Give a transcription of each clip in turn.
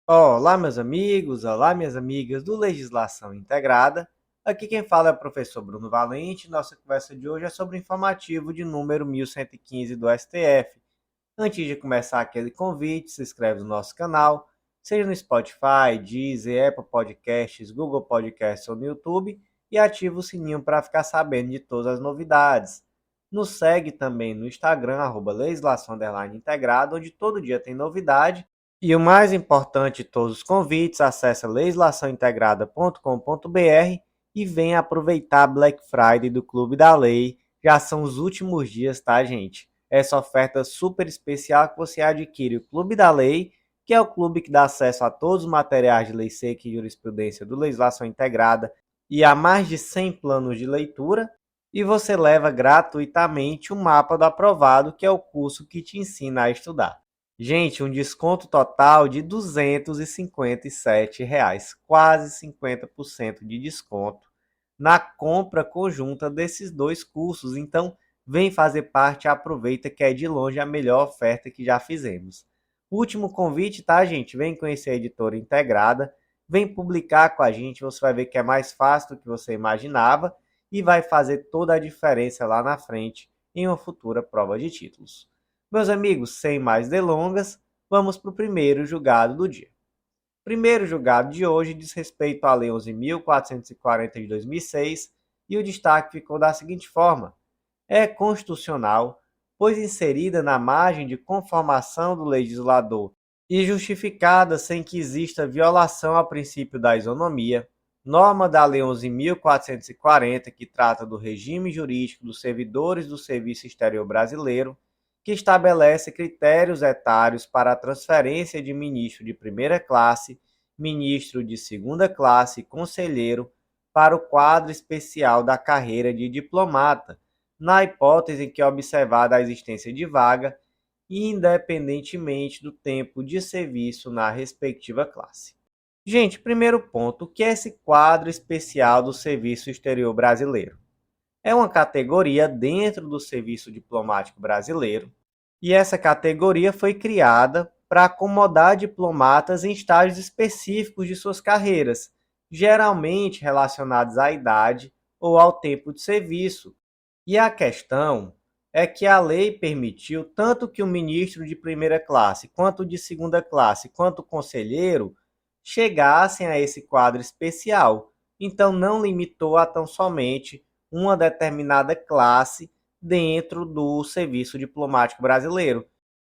Olá, meus amigos, olá, minhas amigas do Legislação Integrada. Aqui quem fala é o professor Bruno Valente. Nossa conversa de hoje é sobre o informativo de número 1115 do STF. Antes de começar aquele convite, se inscreve no nosso canal, seja no Spotify, Deezer, Apple Podcasts, Google Podcasts ou no YouTube, e ativa o sininho para ficar sabendo de todas as novidades. Nos segue também no Instagram, @legislação_integrada, onde todo dia tem novidade. E o mais importante de todos os convites, acesse legislaçãointegrada.com.br e venha aproveitar a Black Friday do Clube da Lei. Já são os últimos dias, tá, gente? Essa oferta super especial que você adquire o Clube da Lei, que é o clube que dá acesso a todos os materiais de lei seca e jurisprudência do Legislação Integrada e a mais de 100 planos de leitura. E você leva gratuitamente o mapa do aprovado, que é o curso que te ensina a estudar. Gente, um desconto total de R$ 257, quase 50% de desconto na compra conjunta desses dois cursos. Então, vem fazer parte e aproveita que é de longe a melhor oferta que já fizemos. Último convite, tá, gente? Vem conhecer a editora integrada, vem publicar com a gente, você vai ver que é mais fácil do que você imaginava e vai fazer toda a diferença lá na frente em uma futura prova de títulos. Meus amigos, sem mais delongas, vamos para o primeiro julgado do dia. O primeiro julgado de hoje diz respeito à Lei 11.440 de 2006 e o destaque ficou da seguinte forma: é constitucional, pois inserida na margem de conformação do legislador e justificada sem que exista violação ao princípio da isonomia, norma da Lei 11.440, que trata do regime jurídico dos servidores do Serviço Exterior Brasileiro, que estabelece critérios etários para a transferência de ministro de primeira classe, ministro de segunda classe e conselheiro para o quadro especial da carreira de diplomata, na hipótese em que é observada a existência de vaga, independentemente do tempo de serviço na respectiva classe. Gente, primeiro ponto, o que é esse quadro especial do Serviço Exterior Brasileiro? É uma categoria dentro do Serviço Diplomático Brasileiro, e essa categoria foi criada para acomodar diplomatas em estágios específicos de suas carreiras, geralmente relacionados à idade ou ao tempo de serviço. E a questão é que a lei permitiu tanto que o ministro de primeira classe, quanto de segunda classe, quanto o conselheiro chegassem a esse quadro especial. Então não limitou a tão somente uma determinada classe dentro do serviço diplomático brasileiro.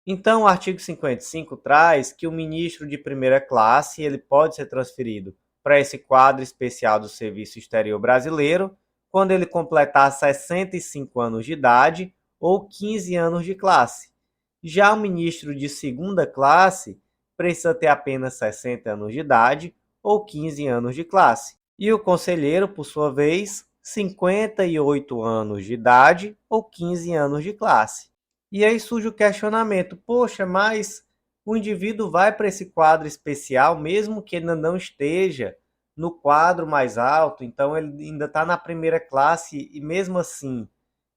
Então, o artigo 55 traz que o ministro de primeira classe ele pode ser transferido para esse quadro especial do Serviço Exterior Brasileiro quando ele completar 65 anos de idade ou 15 anos de classe. Já o ministro de segunda classe precisa ter apenas 60 anos de idade ou 15 anos de classe. E o conselheiro, por sua vez, 58 anos de idade ou 15 anos de classe. E aí surge o questionamento: poxa, mas o indivíduo vai para esse quadro especial, mesmo que ele não esteja no quadro mais alto, então ele ainda está na primeira classe e mesmo assim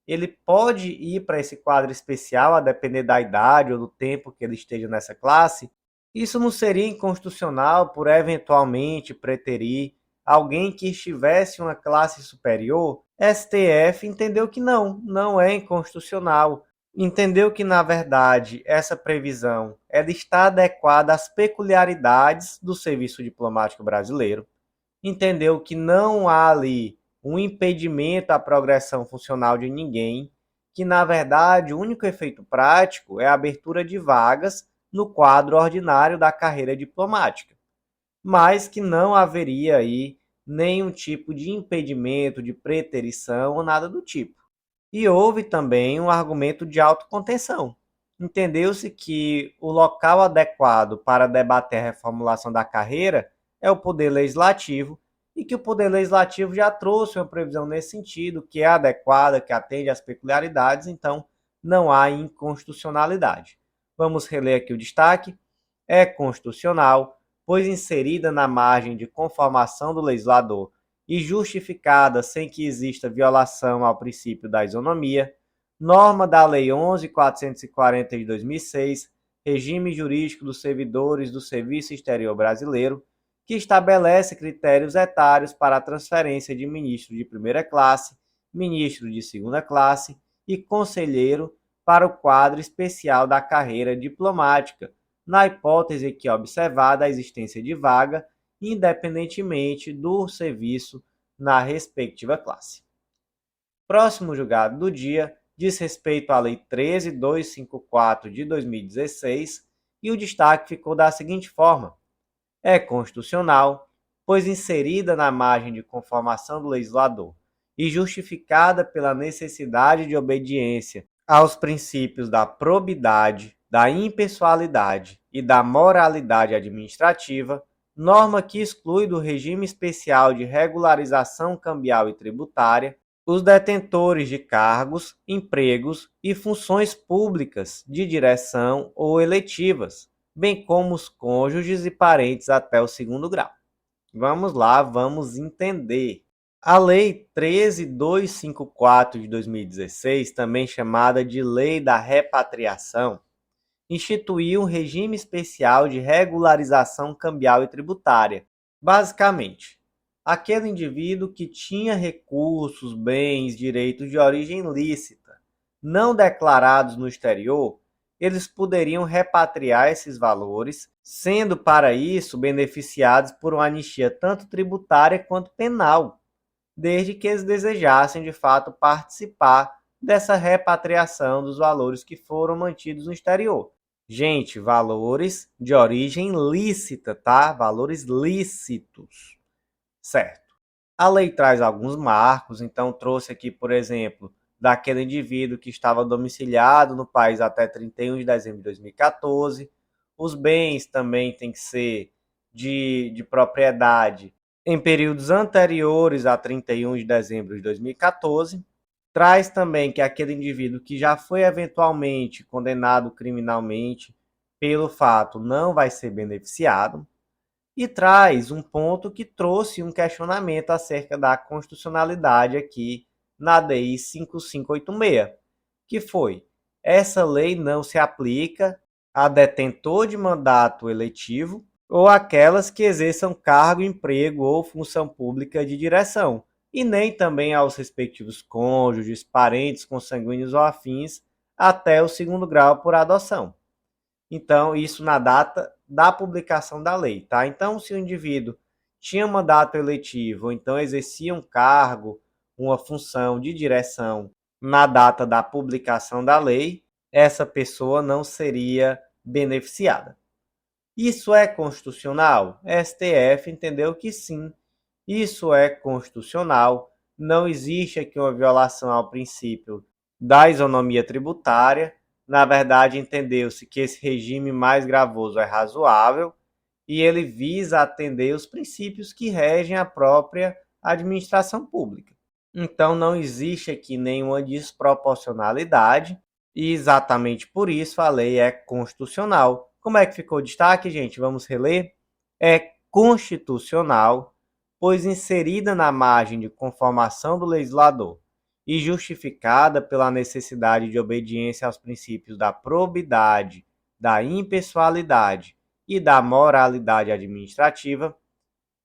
ele pode ir para esse quadro especial, a depender da idade ou do tempo que ele esteja nessa classe. Isso não seria inconstitucional por eventualmente preterir alguém que estivesse em uma classe superior? STF entendeu que não é inconstitucional. Entendeu que, na verdade, essa previsão ela está adequada às peculiaridades do serviço diplomático brasileiro. Entendeu que não há ali um impedimento à progressão funcional de ninguém, que na verdade o único efeito prático é a abertura de vagas no quadro ordinário da carreira diplomática, mas que não haveria aí nenhum tipo de impedimento, de preterição ou nada do tipo. E houve também um argumento de autocontenção. Entendeu-se que o local adequado para debater a reformulação da carreira é o Poder Legislativo e que o Poder Legislativo já trouxe uma previsão nesse sentido, que é adequada, que atende às peculiaridades, então não há inconstitucionalidade. Vamos reler aqui o destaque. É constitucional, pois inserida na margem de conformação do legislador e justificada sem que exista violação ao princípio da isonomia, norma da Lei 11.440 de 2006, Regime Jurídico dos Servidores do Serviço Exterior Brasileiro, que estabelece critérios etários para a transferência de ministro de primeira classe, ministro de segunda classe e conselheiro para o quadro especial da carreira diplomática, na hipótese que observada a existência de vaga, independentemente do serviço na respectiva classe. Próximo julgado do dia diz respeito à Lei 13.254 de 2016 e o destaque ficou da seguinte forma: é constitucional, pois inserida na margem de conformação do legislador e justificada pela necessidade de obediência aos princípios da probidade, da impessoalidade e da moralidade administrativa, norma que exclui do regime especial de regularização cambial e tributária os detentores de cargos, empregos e funções públicas de direção ou eletivas, bem como os cônjuges e parentes até o segundo grau. Vamos lá, vamos entender. A Lei 13.254 de 2016, também chamada de Lei da Repatriação, instituiu um regime especial de regularização cambial e tributária. Basicamente, aquele indivíduo que tinha recursos, bens, direitos de origem lícita, não declarados no exterior, eles poderiam repatriar esses valores, sendo para isso beneficiados por uma anistia tanto tributária quanto penal, desde que eles desejassem de fato participar dessa repatriação dos valores que foram mantidos no exterior. Gente, valores de origem lícita, tá? Valores lícitos, certo? A lei traz alguns marcos, então trouxe aqui, por exemplo, daquele indivíduo que estava domiciliado no país até 31 de dezembro de 2014. Os bens também têm que ser de propriedade em períodos anteriores a 31 de dezembro de 2014. Traz também que aquele indivíduo que já foi eventualmente condenado criminalmente pelo fato não vai ser beneficiado. E traz um ponto que trouxe um questionamento acerca da constitucionalidade aqui na DI 5586, que foi: essa lei não se aplica a detentor de mandato eletivo ou aquelas que exerçam cargo, emprego ou função pública de direção, e nem também aos respectivos cônjuges, parentes consanguíneos ou afins até o segundo grau por adoção. Então, isso na data da publicação da lei, tá? Então, se o indivíduo tinha mandato eletivo, ou então exercia um cargo, uma função de direção na data da publicação da lei, essa pessoa não seria beneficiada. Isso é constitucional? STF entendeu que sim, isso é constitucional. Não existe aqui uma violação ao princípio da isonomia tributária. Na verdade, entendeu-se que esse regime mais gravoso é razoável e ele visa atender os princípios que regem a própria administração pública. Então, não existe aqui nenhuma desproporcionalidade e exatamente por isso a lei é constitucional. Como é que ficou o destaque, gente? Vamos reler? É constitucional, pois inserida na margem de conformação do legislador e justificada pela necessidade de obediência aos princípios da probidade, da impessoalidade e da moralidade administrativa,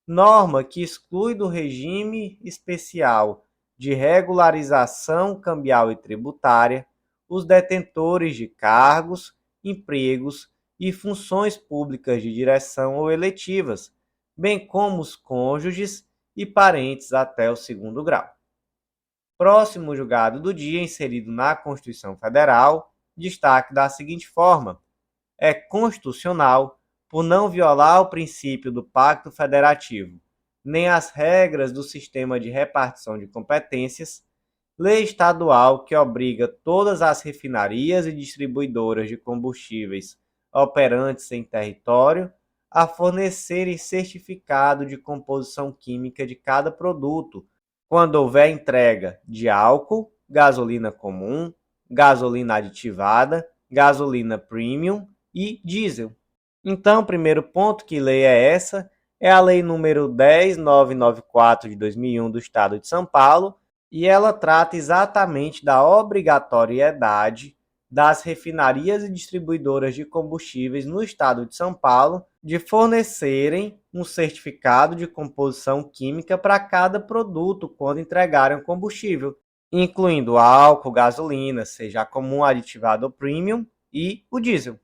norma que exclui do regime especial de regularização cambial e tributária os detentores de cargos, empregos e funções públicas de direção ou eletivas, bem como os cônjuges e parentes até o segundo grau. Próximo julgado do dia, inserido na Constituição Federal, destaque da seguinte forma: é constitucional por não violar o princípio do Pacto Federativo, nem as regras do sistema de repartição de competências, lei estadual que obriga todas as refinarias e distribuidoras de combustíveis operantes em território a fornecerem certificado de composição química de cada produto, quando houver entrega de álcool, gasolina comum, gasolina aditivada, gasolina premium e diesel. Então, o primeiro ponto, que lei é essa? É a lei número 10.994 de 2001 do Estado de São Paulo, e ela trata exatamente da obrigatoriedade das refinarias e distribuidoras de combustíveis no estado de São Paulo de fornecerem um certificado de composição química para cada produto quando entregarem o combustível, incluindo álcool, gasolina, seja comum, aditivado ou premium, e o diesel.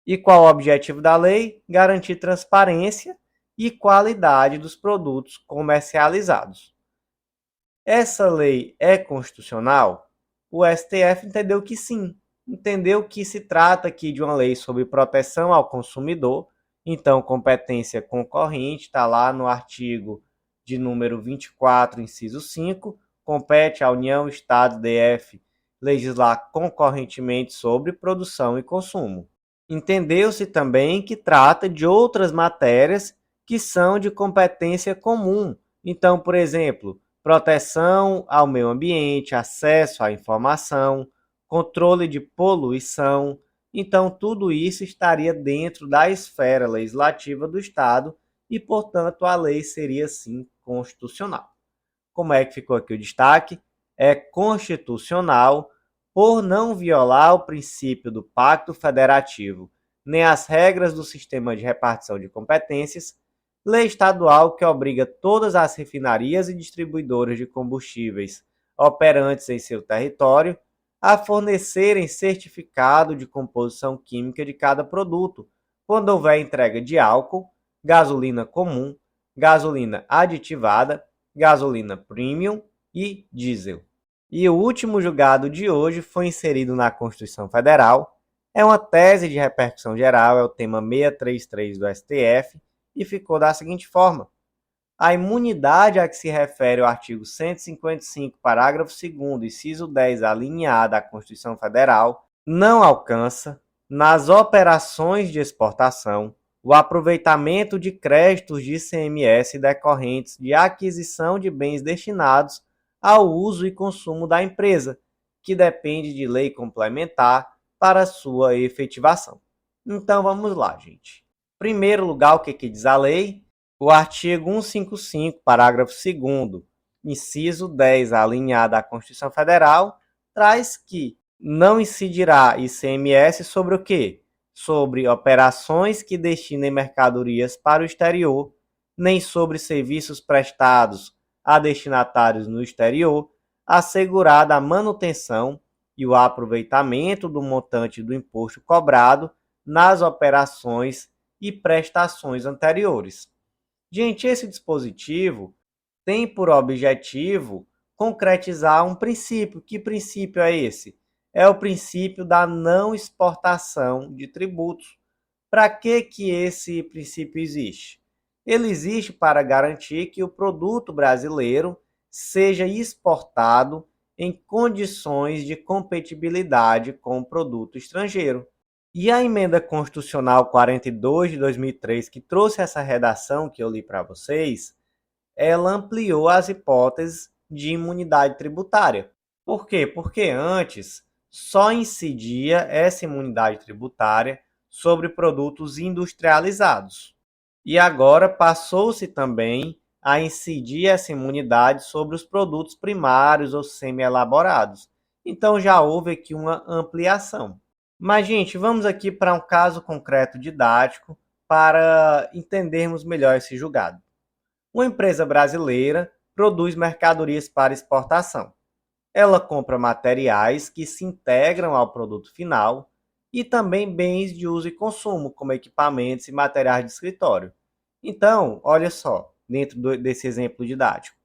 E qual o objetivo da lei? Garantir transparência e qualidade dos produtos comercializados. Essa lei é constitucional? O STF entendeu que sim. Entendeu que se trata aqui de uma lei sobre proteção ao consumidor, então competência concorrente, está lá no artigo de número 24, inciso 5, compete à União, Estado, DF, legislar concorrentemente sobre produção e consumo. Entendeu-se também que trata de outras matérias que são de competência comum. Então, por exemplo, proteção ao meio ambiente, acesso à informação, controle de poluição. Então, tudo isso estaria dentro da esfera legislativa do Estado e, portanto, a lei seria, sim, constitucional. Como é que ficou aqui o destaque? É constitucional por não violar o princípio do Pacto Federativo, nem as regras do sistema de repartição de competências, lei estadual que obriga todas as refinarias e distribuidoras de combustíveis operantes em seu território a fornecerem certificado de composição química de cada produto, quando houver entrega de álcool, gasolina comum, gasolina aditivada, gasolina premium e diesel. E o último julgado de hoje foi inserido na Constituição Federal. É uma tese de repercussão geral, é o tema 633 do STF, e ficou da seguinte forma: a imunidade a que se refere o artigo 155, parágrafo 2º, inciso 10, alínea A da Constituição Federal, não alcança, nas operações de exportação, o aproveitamento de créditos de ICMS decorrentes de aquisição de bens destinados ao uso e consumo da empresa, que depende de lei complementar para sua efetivação. Então vamos lá, gente. Em primeiro lugar, o que diz a lei? O artigo 155, parágrafo 2º, inciso 10, alínea A da Constituição Federal, traz que não incidirá ICMS sobre o quê? Sobre operações que destinem mercadorias para o exterior, nem sobre serviços prestados a destinatários no exterior, assegurada a manutenção e o aproveitamento do montante do imposto cobrado nas operações e prestações anteriores. Gente, esse dispositivo tem por objetivo concretizar um princípio. Que princípio é esse? É o princípio da não exportação de tributos. Para que esse princípio existe? Ele existe para garantir que o produto brasileiro seja exportado em condições de compatibilidade com o produto estrangeiro. E a emenda constitucional 42 de 2003, que trouxe essa redação que eu li para vocês, ela ampliou as hipóteses de imunidade tributária. Por quê? Porque antes só incidia essa imunidade tributária sobre produtos industrializados. E agora passou-se também a incidir essa imunidade sobre os produtos primários ou semi-elaborados. Então já houve aqui uma ampliação. Mas, gente, vamos aqui para um caso concreto didático para entendermos melhor esse julgado. Uma empresa brasileira produz mercadorias para exportação. Ela compra materiais que se integram ao produto final e também bens de uso e consumo, como equipamentos e materiais de escritório. Então, olha só, dentro desse exemplo didático,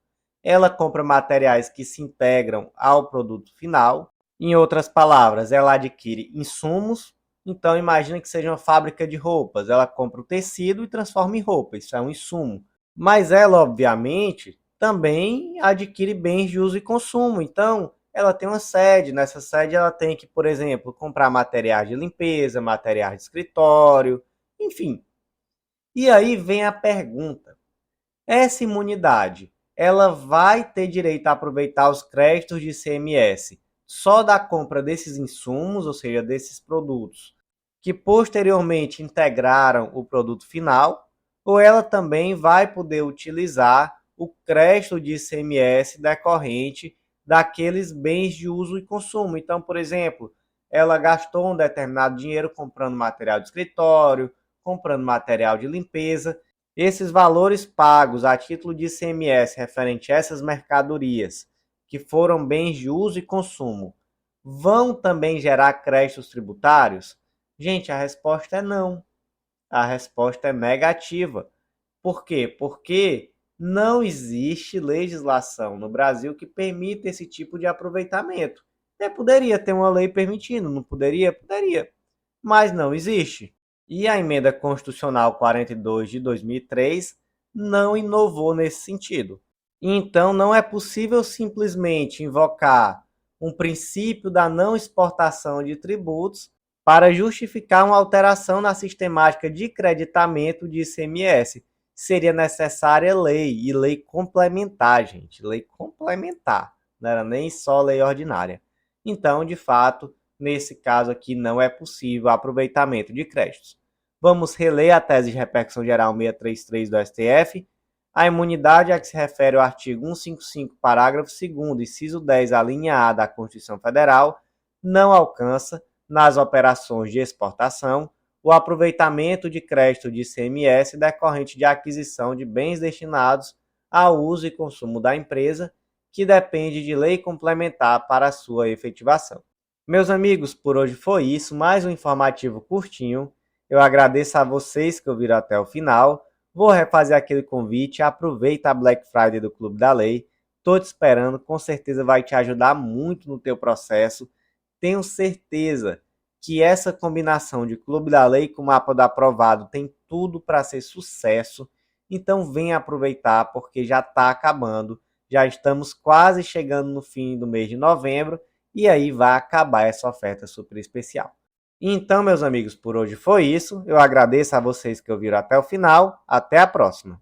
ela compra materiais que se integram ao produto final. Em outras palavras, ela adquire insumos. Então, imagina que seja uma fábrica de roupas. Ela compra o tecido e transforma em roupa. Isso é um insumo. Mas ela, obviamente, também adquire bens de uso e consumo. Então, ela tem uma sede. Nessa sede, ela tem que, por exemplo, comprar materiais de limpeza, materiais de escritório, enfim. E aí vem a pergunta: essa imunidade, ela vai ter direito a aproveitar os créditos de ICMS só da compra desses insumos, ou seja, desses produtos, que posteriormente integraram o produto final, ou ela também vai poder utilizar o crédito de ICMS decorrente daqueles bens de uso e consumo? Então, por exemplo, ela gastou um determinado dinheiro comprando material de escritório, comprando material de limpeza. Esses valores pagos a título de ICMS referente a essas mercadorias, que foram bens de uso e consumo, vão também gerar créditos tributários? Gente, a resposta é não. A resposta é negativa. Por quê? Porque não existe legislação no Brasil que permita esse tipo de aproveitamento. Até poderia ter uma lei permitindo, não poderia? Poderia, mas não existe. E a emenda constitucional 42 de 2003 não inovou nesse sentido. Então não é possível simplesmente invocar um princípio da não exportação de tributos para justificar uma alteração na sistemática de creditamento de ICMS. Seria necessária lei, e lei complementar, gente, lei complementar, não era nem só lei ordinária. Então, de fato, nesse caso aqui não é possível aproveitamento de créditos. Vamos reler a tese de repercussão geral 633 do STF. A imunidade a que se refere o artigo 155, parágrafo 2º, inciso 10, a linha A da Constituição Federal, não alcança, nas operações de exportação, o aproveitamento de crédito de ICMS decorrente de aquisição de bens destinados ao uso e consumo da empresa, que depende de lei complementar para sua efetivação. Meus amigos, por hoje foi isso, mais um informativo curtinho. Eu agradeço a vocês que ouviram até o final. Vou refazer aquele convite, aproveita a Black Friday do Clube da Lei. Estou te esperando, com certeza vai te ajudar muito no teu processo. Tenho certeza que essa combinação de Clube da Lei com Mapa do Aprovado tem tudo para ser sucesso. Então venha aproveitar, porque já está acabando. Já estamos quase chegando no fim do mês de novembro e aí vai acabar essa oferta super especial. Então, meus amigos, por hoje foi isso. Eu agradeço a vocês que ouviram até o final. Até a próxima!